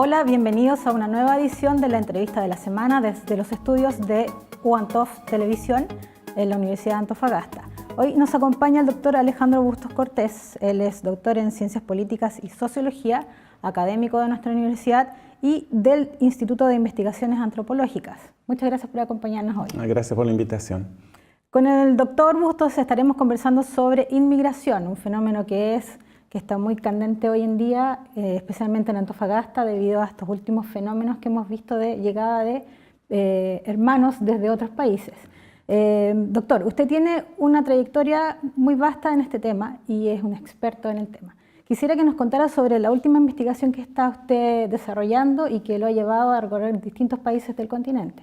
Hola, bienvenidos a una nueva edición de la entrevista de la semana desde los estudios de UANTOF Televisión en la Universidad de Antofagasta. Hoy nos acompaña el doctor Alejandro Bustos Cortés. Él es doctor en Ciencias Políticas y Sociología, académico de nuestra universidad y del Instituto de Investigaciones Antropológicas. Muchas gracias por acompañarnos hoy. Gracias por la invitación. Con el doctor Bustos estaremos conversando sobre inmigración, un fenómeno que está muy candente hoy en día, especialmente en Antofagasta, debido a estos últimos fenómenos que hemos visto de llegada de hermanos desde otros países. Doctor, usted tiene una trayectoria muy vasta en este tema y es un experto en el tema. Quisiera que nos contara sobre la última investigación que está usted desarrollando y que lo ha llevado a recorrer distintos países del continente.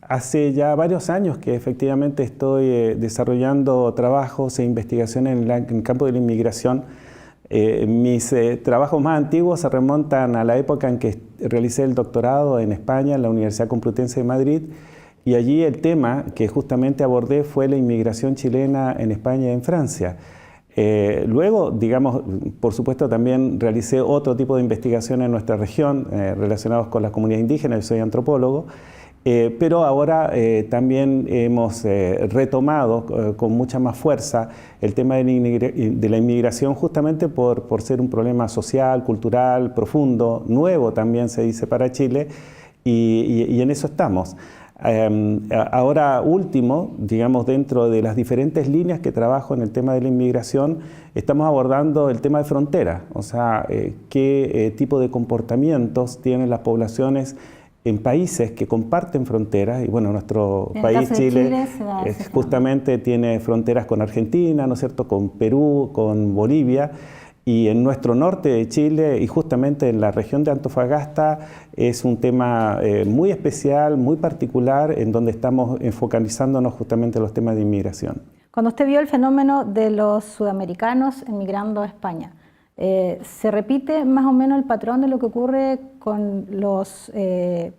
Hace ya varios años que efectivamente estoy desarrollando trabajos e investigaciones en el campo de la inmigración. Mis trabajos más antiguos se remontan a la época en que realicé el doctorado en España, en la Universidad Complutense de Madrid, y allí el tema que justamente abordé fue la inmigración chilena en España y en Francia. Luego, digamos, por supuesto también realicé otro tipo de investigación en nuestra región relacionados con las comunidades indígenas, yo soy antropólogo. Pero ahora también hemos retomado con mucha más fuerza el tema de la inmigración justamente por ser un problema social, cultural, profundo, nuevo también se dice para Chile, y en eso estamos. Ahora último, digamos, dentro de las diferentes líneas que trabajo en el tema de la inmigración, estamos abordando el tema de frontera, o sea, qué tipo de comportamientos tienen las poblaciones en países que comparten fronteras, y bueno, nuestro país, Chile justamente tiene fronteras con Argentina, ¿no es cierto?, con Perú, con Bolivia, y en nuestro norte de Chile, y justamente en la región de Antofagasta, es un tema muy especial, muy particular, en donde estamos focalizándonos justamente en los temas de inmigración. Cuando usted vio el fenómeno de los sudamericanos emigrando a España, ¿se repite más o menos el patrón de lo que ocurre con los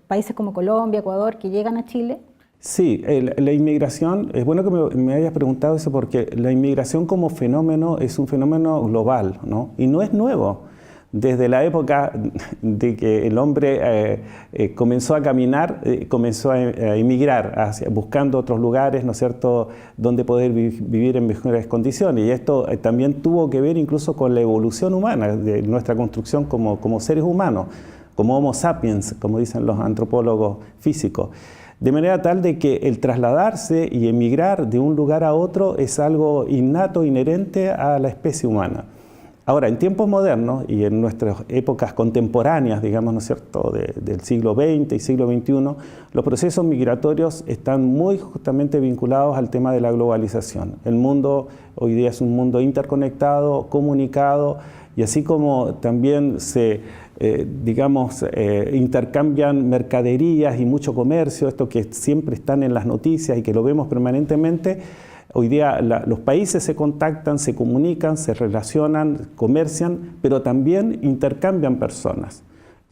países como Colombia, Ecuador, que llegan a Chile? Sí, la inmigración, es bueno que me hayas preguntado eso porque la inmigración como fenómeno es un fenómeno global, ¿no? Y no es nuevo. Desde la época de que el hombre comenzó a caminar, comenzó a emigrar, buscando otros lugares, ¿no es cierto?, donde poder vivir en mejores condiciones. Y esto también tuvo que ver incluso con la evolución humana, de nuestra construcción como seres humanos, como Homo sapiens, como dicen los antropólogos físicos. De manera tal de que el trasladarse y emigrar de un lugar a otro es algo innato, inherente a la especie humana. Ahora, en tiempos modernos y en nuestras épocas contemporáneas, digamos, ¿no es cierto?, del siglo XX y siglo XXI, los procesos migratorios están muy justamente vinculados al tema de la globalización. El mundo hoy día es un mundo interconectado, comunicado, y así como también se, intercambian mercaderías y mucho comercio, esto que siempre están en las noticias y que lo vemos permanentemente. Hoy día los países se contactan, se comunican, se relacionan, comercian, pero también intercambian personas,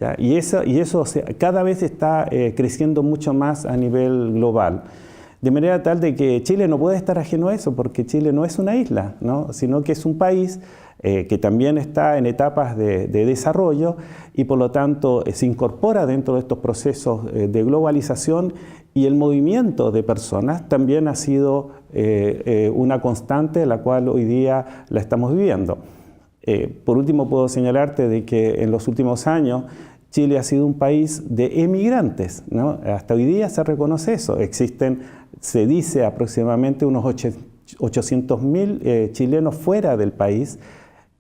¿ya? Y eso cada vez está creciendo mucho más a nivel global. De manera tal de que Chile no puede estar ajeno a eso, porque Chile no es una isla, ¿no?, sino que es un país que también está en etapas de desarrollo y por lo tanto se incorpora dentro de estos procesos de globalización, y el movimiento de personas también ha sido una constante, la cual hoy día la estamos viviendo. Por último, puedo señalarte de que en los últimos años Chile ha sido un país de emigrantes, ¿no? Hasta hoy día se reconoce eso. Existen, se dice, aproximadamente unos 800.000 chilenos fuera del país,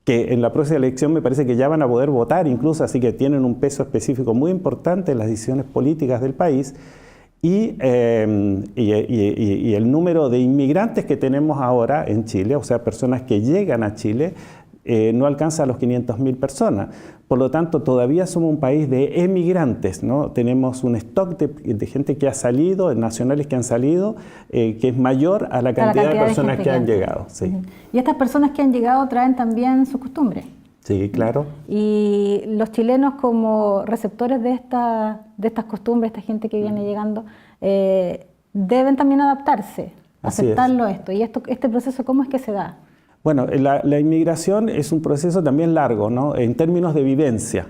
que en la próxima elección me parece que ya van a poder votar incluso, así que tienen un peso específico muy importante en las decisiones políticas del país. Y el número de inmigrantes que tenemos ahora en Chile, o sea, personas que llegan a Chile, no alcanza a los 500.000 personas. Por lo tanto, todavía somos un país de emigrantes, ¿no? Tenemos un stock de gente que ha salido, de nacionales que han salido, que es mayor a la cantidad de personas que han llegado. Sí. Y estas personas que han llegado traen también sus costumbres. Sí, claro. Y los chilenos, como receptores de estas costumbres, esta gente que viene llegando, deben también adaptarse, aceptarlo esto. ¿Y este proceso cómo es que se da? Bueno, la inmigración es un proceso también largo, ¿no? En términos de vivencia.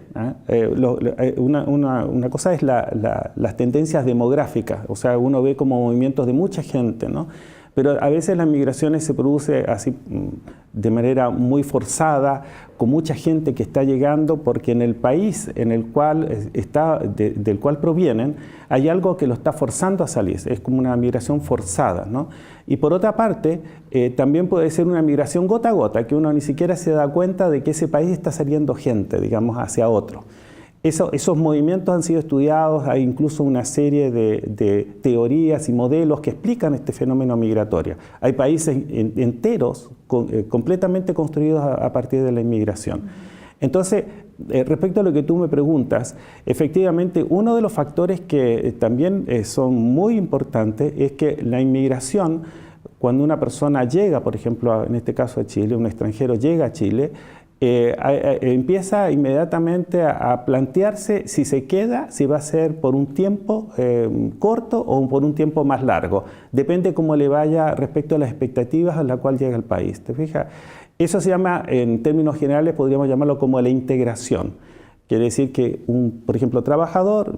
Una cosa es las tendencias demográficas, o sea, uno ve como movimientos de mucha gente, ¿no? Pero a veces las migraciones se producen así de manera muy forzada, con mucha gente que está llegando, porque en el país en el cual del cual provienen, hay algo que lo está forzando a salir. Es como una migración forzada, ¿no? Y por otra parte, también puede ser una migración gota a gota, que uno ni siquiera se da cuenta de que ese país está saliendo gente, digamos, hacia otro. Esos movimientos han sido estudiados, hay incluso una serie de teorías y modelos que explican este fenómeno migratorio. Hay países enteros completamente construidos a partir de la inmigración. Entonces, respecto a lo que tú me preguntas, efectivamente uno de los factores que también son muy importantes es que la inmigración, cuando una persona llega, por ejemplo, en este caso a Chile, un extranjero llega a Chile, empieza inmediatamente a plantearse si se queda, si va a ser por un tiempo corto o por un tiempo más largo. Depende cómo le vaya respecto a las expectativas a las cuales llega el país. ¿Te fijas? Eso se llama, en términos generales, podríamos llamarlo como la integración. Quiere decir que por ejemplo, trabajador,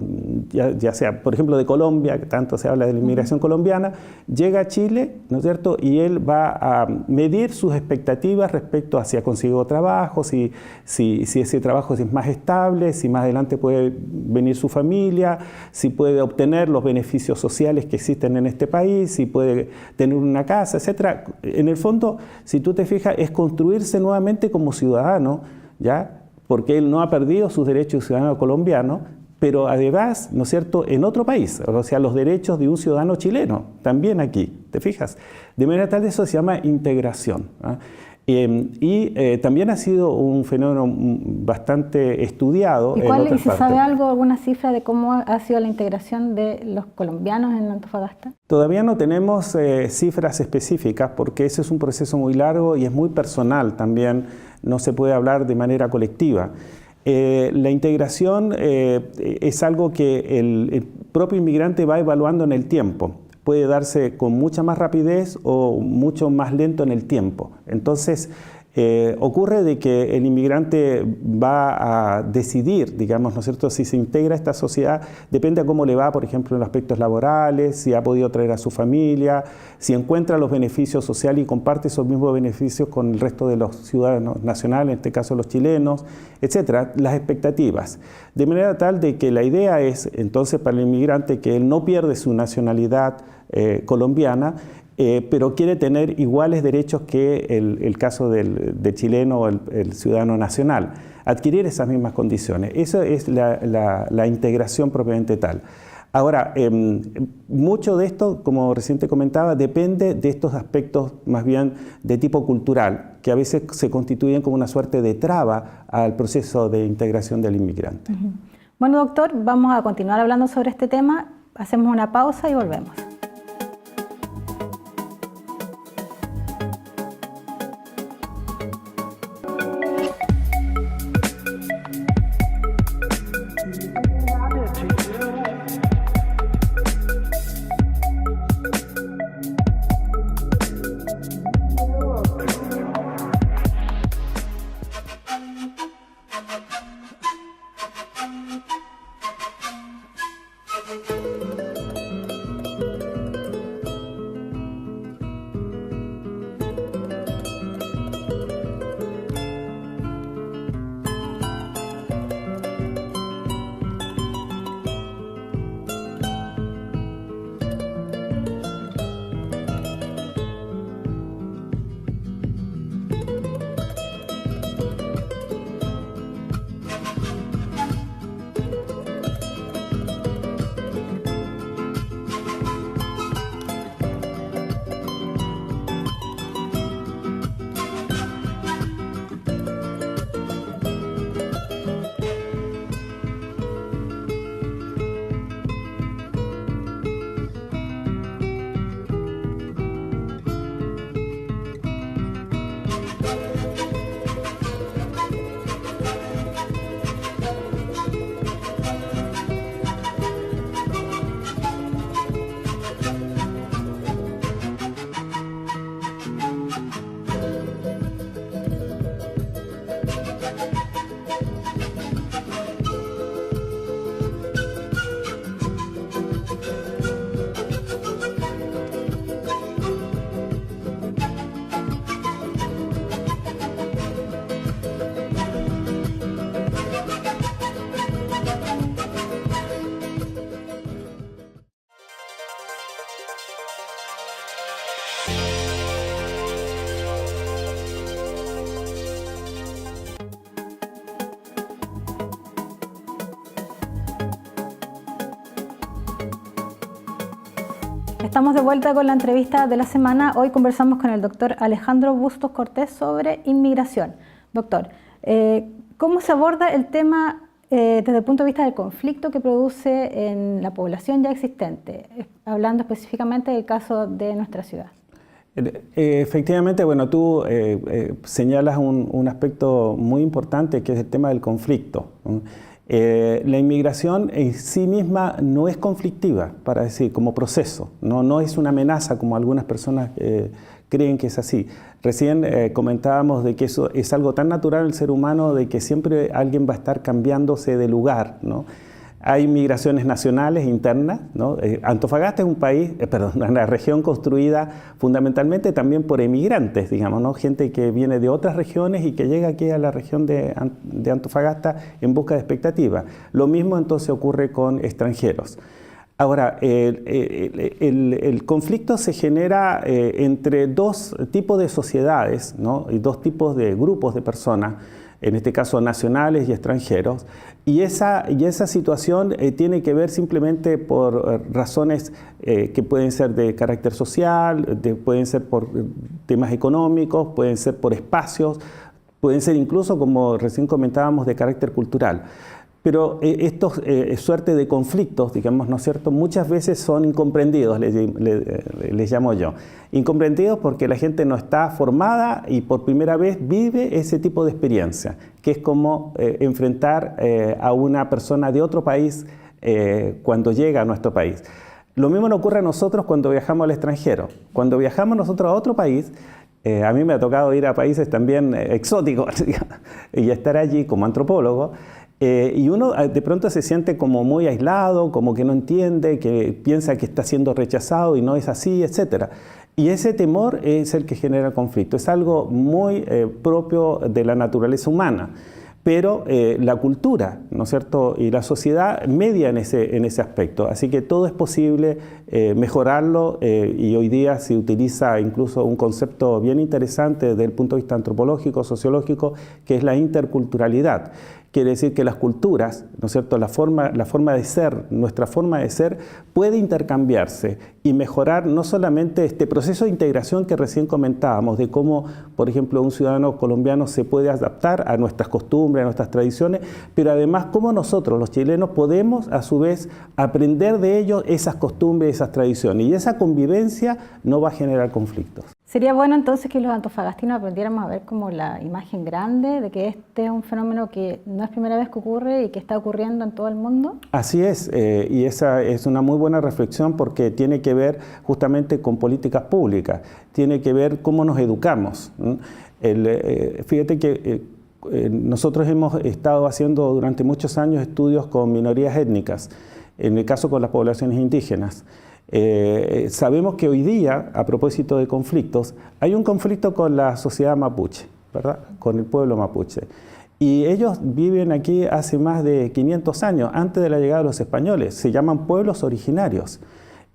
ya sea, por ejemplo, de Colombia, que tanto se habla de la inmigración colombiana, llega a Chile, ¿no es cierto?, y él va a medir sus expectativas respecto a si ha conseguido trabajo, si ese trabajo es más estable, si más adelante puede venir su familia, si puede obtener los beneficios sociales que existen en este país, si puede tener una casa, etc. En el fondo, si tú te fijas, es construirse nuevamente como ciudadano, ¿ya?, porque él no ha perdido sus derechos de ciudadano colombiano, pero además, ¿no es cierto?, en otro país, o sea, los derechos de un ciudadano chileno, también aquí, ¿te fijas? De manera tal, eso se llama integración. También ha sido un fenómeno bastante estudiado. ¿Y se sabe algo, alguna cifra de cómo ha sido la integración de los colombianos en Antofagasta? Todavía no tenemos cifras específicas porque ese es un proceso muy largo y es muy personal también, no se puede hablar de manera colectiva. La integración es algo que el propio inmigrante va evaluando en el tiempo. Puede darse con mucha más rapidez o mucho más lento en el tiempo. Entonces, ocurre de que el inmigrante va a decidir, digamos, ¿no es cierto?, si se integra a esta sociedad, depende a cómo le va, por ejemplo, en los aspectos laborales, si ha podido traer a su familia, si encuentra los beneficios sociales y comparte esos mismos beneficios con el resto de los ciudadanos nacionales, en este caso los chilenos, etcétera, las expectativas. De manera tal de que la idea es, entonces, para el inmigrante que él no pierde su nacionalidad colombiana, pero quiere tener iguales derechos que el caso del chileno o el ciudadano nacional, adquirir esas mismas condiciones. Eso es la integración propiamente tal. Ahora, mucho de esto, como recién te comentaba, depende de estos aspectos más bien de tipo cultural, que a veces se constituyen como una suerte de traba al proceso de integración del inmigrante. Bueno, doctor, vamos a continuar hablando sobre este tema. Hacemos una pausa y volvemos. Estamos de vuelta con la entrevista de la semana. Hoy conversamos con el doctor Alejandro Bustos Cortés sobre inmigración. Doctor, ¿cómo se aborda el tema desde el punto de vista del conflicto que produce en la población ya existente, hablando específicamente del caso de nuestra ciudad? Efectivamente, bueno, tú señalas un aspecto muy importante que es el tema del conflicto. La inmigración en sí misma no es conflictiva, para decir, como proceso, no es una amenaza como algunas personas creen que es así. Recién comentábamos de que eso es algo tan natural en el ser humano de que siempre alguien va a estar cambiándose de lugar, ¿no? Hay migraciones nacionales internas, ¿no? Antofagasta es un país, una región construida fundamentalmente también por emigrantes, digamos, ¿no? Gente que viene de otras regiones y que llega aquí a la región de Antofagasta en busca de expectativas. Lo mismo entonces ocurre con extranjeros. Ahora, el conflicto se genera entre dos tipos de sociedades, ¿no? Y dos tipos de grupos de personas, en este caso nacionales y extranjeros, y esa situación tiene que ver simplemente por razones que pueden ser de carácter social, pueden ser por temas económicos, pueden ser por espacios, pueden ser incluso, como recién comentábamos, de carácter cultural. Pero estos suerte de conflictos, digamos, ¿no es cierto?, muchas veces son incomprendidos, les llamo yo. Incomprendidos porque la gente no está formada y por primera vez vive ese tipo de experiencia, que es como enfrentar a una persona de otro país cuando llega a nuestro país. Lo mismo nos ocurre a nosotros cuando viajamos al extranjero. Cuando viajamos nosotros a otro país, a mí me ha tocado ir a países también exóticos y estar allí como antropólogo. Y uno de pronto se siente como muy aislado, como que no entiende, que piensa que está siendo rechazado y no es así, etc. Y ese temor es el que genera el conflicto. Es algo muy propio de la naturaleza humana. Pero la cultura, ¿no es cierto?, y la sociedad media en ese aspecto. Así que todo es posible mejorarlo y hoy día se utiliza incluso un concepto bien interesante desde el punto de vista antropológico, sociológico, que es la interculturalidad. Quiere decir que las culturas, ¿no es cierto?, la forma de ser, nuestra forma de ser puede intercambiarse y mejorar no solamente este proceso de integración que recién comentábamos, de cómo, por ejemplo, un ciudadano colombiano se puede adaptar a nuestras costumbres, a nuestras tradiciones, pero además cómo nosotros, los chilenos, podemos a su vez aprender de ellos esas costumbres, esas tradiciones, y esa convivencia no va a generar conflictos. Sería bueno entonces que los antofagastinos aprendiéramos a ver como la imagen grande de que este es un fenómeno que no es primera vez que ocurre y que está ocurriendo en todo el mundo. Así es, y esa es una muy buena reflexión porque tiene que ver justamente con políticas públicas, tiene que ver cómo nos educamos. Fíjate que nosotros hemos estado haciendo durante muchos años estudios con minorías étnicas, en el caso con las poblaciones indígenas. Sabemos que hoy día, a propósito de conflictos, hay un conflicto con la sociedad mapuche, ¿verdad?, con el pueblo mapuche. Y ellos viven aquí hace más de 500 años, antes de la llegada de los españoles. Se llaman pueblos originarios.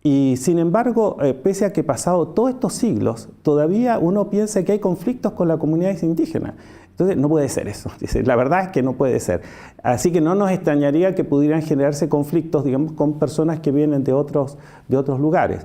Y sin embargo, pese a que pasado todos estos siglos, todavía uno piensa que hay conflictos con las comunidades indígenas. Entonces, no puede ser eso. Dice, la verdad es que no puede ser. Así que no nos extrañaría que pudieran generarse conflictos, digamos, con personas que vienen de otros lugares.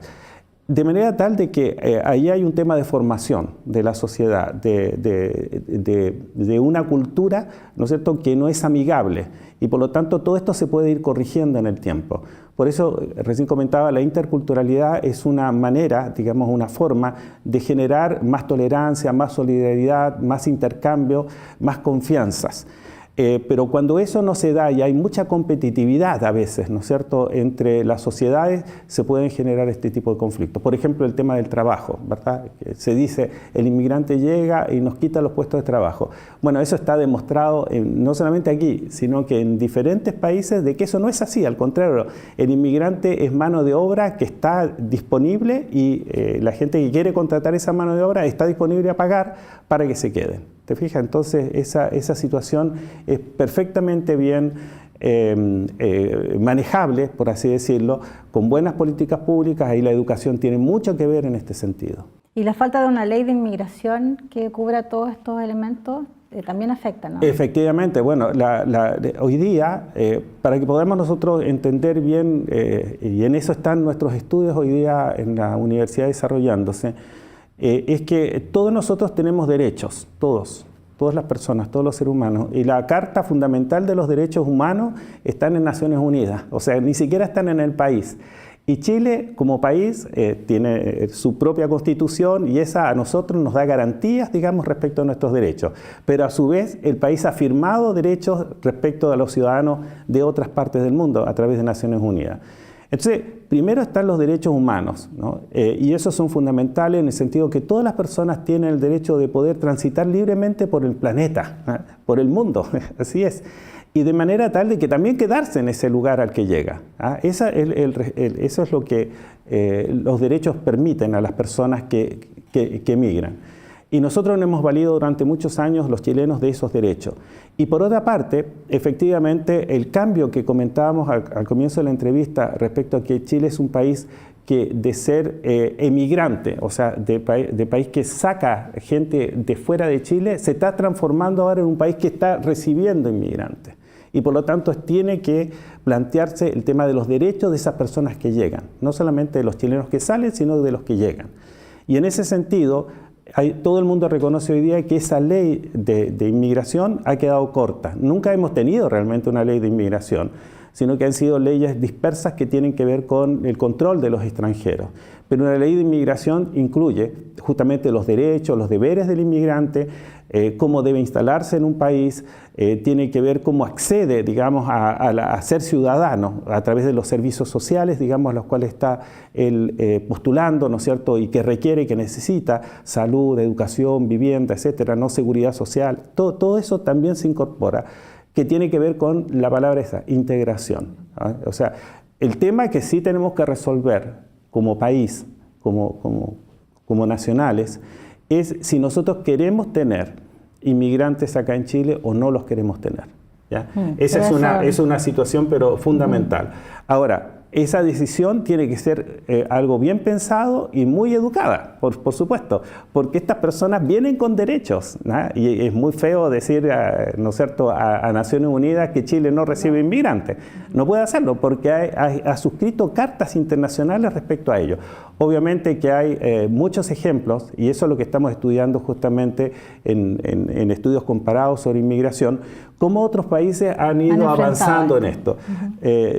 De manera tal de que ahí hay un tema de formación de la sociedad, de una cultura, ¿no es cierto?, que no es amigable. Y por lo tanto, todo esto se puede ir corrigiendo en el tiempo. Por eso, recién comentaba, la interculturalidad es una manera, digamos, una forma de generar más tolerancia, más solidaridad, más intercambio, más confianzas. Pero cuando eso no se da y hay mucha competitividad a veces, ¿no es cierto?, entre las sociedades, se pueden generar este tipo de conflictos. Por ejemplo, el tema del trabajo, ¿verdad? Se dice, el inmigrante llega y nos quita los puestos de trabajo. Bueno, eso está demostrado no solamente aquí, sino que en diferentes países de que eso no es así. Al contrario, el inmigrante es mano de obra que está disponible y la gente que quiere contratar esa mano de obra está disponible a pagar para que se queden. ¿Te fijas? Entonces esa situación es perfectamente bien manejable, por así decirlo, con buenas políticas públicas, y la educación tiene mucho que ver en este sentido. ¿Y la falta de una ley de inmigración que cubra todos estos elementos también afectan, ¿no? Efectivamente, bueno, hoy día, para que podamos nosotros entender bien, y en eso están nuestros estudios hoy día en la universidad desarrollándose, es que todos nosotros tenemos derechos, todas las personas, todos los seres humanos, y la Carta Fundamental de los Derechos Humanos está en Naciones Unidas, o sea, ni siquiera están en el país. Y Chile, como país, tiene su propia constitución y esa a nosotros nos da garantías, digamos, respecto a nuestros derechos. Pero a su vez, el país ha firmado derechos respecto a los ciudadanos de otras partes del mundo a través de Naciones Unidas. Entonces, primero están los derechos humanos, ¿no? Y esos son fundamentales en el sentido que todas las personas tienen el derecho de poder transitar libremente por el planeta, ¿no? Por el mundo, así es. Y de manera tal de que también quedarse en ese lugar al que llega. ¿Ah? Eso es lo que los derechos permiten a las personas que emigran. Y nosotros nos hemos valido durante muchos años los chilenos de esos derechos. Y por otra parte, efectivamente, el cambio que comentábamos al comienzo de la entrevista respecto a que Chile es un país que de ser emigrante, o sea, de país que saca gente de fuera de Chile, se está transformando ahora en un país que está recibiendo inmigrantes. Y por lo tanto tiene que plantearse el tema de los derechos de esas personas que llegan, no solamente de los chilenos que salen, sino de los que llegan. Y en ese sentido, todo el mundo reconoce hoy día que esa ley de inmigración ha quedado corta. Nunca hemos tenido realmente una ley de inmigración, sino que han sido leyes dispersas que tienen que ver con el control de los extranjeros. Pero una ley de inmigración incluye justamente los derechos, los deberes del inmigrante, cómo debe instalarse en un país, tiene que ver cómo accede, digamos, a ser ciudadano a través de los servicios sociales, digamos, a los cuales está él postulando, ¿no es cierto?, y que requiere y que necesita salud, educación, vivienda, etcétera, no seguridad social. Todo eso también se incorpora, que tiene que ver con la palabra esa, integración, ¿ah? O sea, el tema que sí tenemos que resolver como país, como nacionales, es si nosotros queremos tener inmigrantes acá en Chile o no los queremos tener, ¿ya? Esa es una situación pero fundamental. Ahora, esa decisión tiene que ser algo bien pensado y muy educada, por supuesto, porque estas personas vienen con derechos, ¿no? Y es muy feo decir, ¿no es cierto?, a Naciones Unidas que Chile no recibe inmigrantes. No puede hacerlo porque ha suscrito cartas internacionales respecto a ello. Obviamente que hay muchos ejemplos, y eso es lo que estamos estudiando justamente en estudios comparados sobre inmigración, cómo otros países han ido avanzando en esto.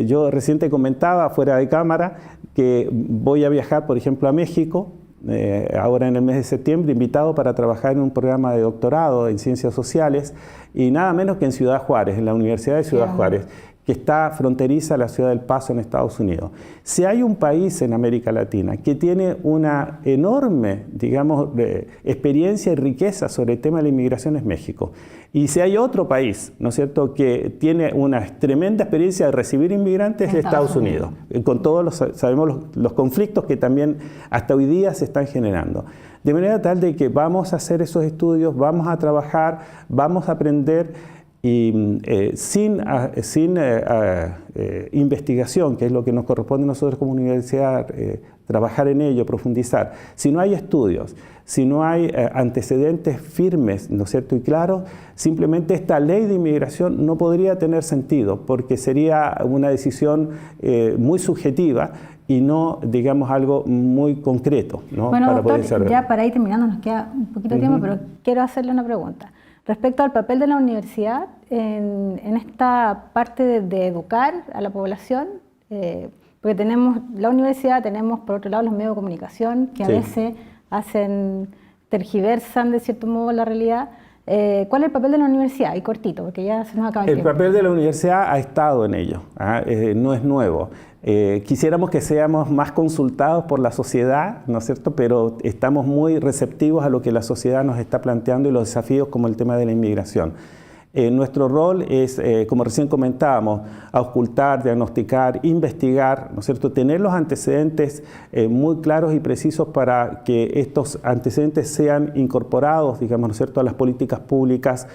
Yo recién te comentaba fuera de cámara que voy a viajar, por ejemplo, a México, ahora en el mes de septiembre, invitado para trabajar en un programa de doctorado en ciencias sociales, y nada menos que en Ciudad Juárez, en la Universidad de Ciudad Juárez, que está fronteriza a la ciudad del Paso en Estados Unidos. Si hay un país en América Latina que tiene una enorme, digamos, experiencia y riqueza sobre el tema de la inmigración, es México. Y si hay otro país, ¿no es cierto?, que tiene una tremenda experiencia de recibir inmigrantes, es Estados Unidos. Con todos sabemos los conflictos que también hasta hoy día se están generando. De manera tal de que vamos a hacer esos estudios, vamos a trabajar, vamos a aprender, y sin investigación, que es lo que nos corresponde a nosotros como universidad, trabajar en ello, profundizar. Si no hay estudios, si no hay antecedentes firmes, ¿no es cierto?, y claros, simplemente esta ley de inmigración no podría tener sentido, porque sería una decisión muy subjetiva y no, digamos, algo muy concreto, ¿no? Bueno, para doctor, poder ya para ir terminando, nos queda un poquito de tiempo, pero quiero hacerle una pregunta. Respecto al papel de la universidad en esta parte de educar a la población, porque tenemos la universidad, tenemos por otro lado los medios de comunicación que a veces tergiversan de cierto modo la realidad. ¿Cuál es el papel de la universidad? Y cortito, porque ya se nos acaba el tiempo. El papel de la universidad ha estado en ello, no es nuevo. Quisiéramos que seamos más consultados por la sociedad, ¿no es cierto?, pero estamos muy receptivos a lo que la sociedad nos está planteando y los desafíos como el tema de la inmigración. Nuestro rol es, como recién comentábamos, auscultar, diagnosticar, investigar, ¿no es cierto?, tener los antecedentes muy claros y precisos para que estos antecedentes sean incorporados, digamos, ¿no es cierto?, a las políticas públicas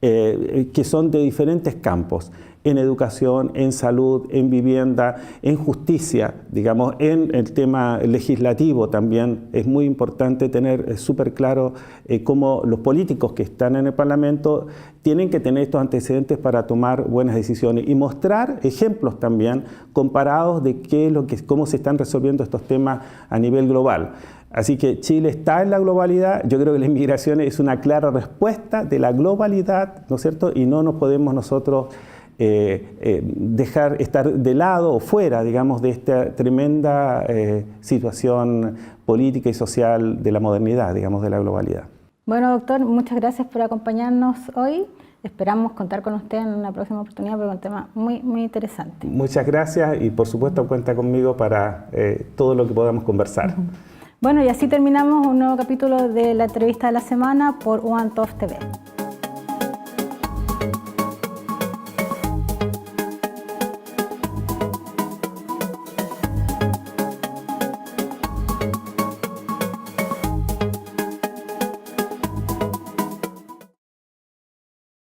que son de diferentes campos, en educación, en salud, en vivienda, en justicia, digamos, en el tema legislativo también. Es muy importante tener súper claro cómo los políticos que están en el Parlamento tienen que tener estos antecedentes para tomar buenas decisiones y mostrar ejemplos también comparados de cómo se están resolviendo estos temas a nivel global. Así que Chile está en la globalidad. Yo creo que la inmigración es una clara respuesta de la globalidad, ¿no es cierto? Y no nos podemos nosotros dejar estar de lado o fuera, digamos, de esta tremenda situación política y social de la modernidad, digamos, de la globalidad. Bueno, doctor, muchas gracias por acompañarnos hoy. Esperamos contar con usted en una próxima oportunidad porque es un tema muy, muy interesante. Muchas gracias y por supuesto cuenta conmigo para todo lo que podamos conversar. Bueno, y así terminamos un nuevo capítulo de la entrevista de la semana por OneTov TV.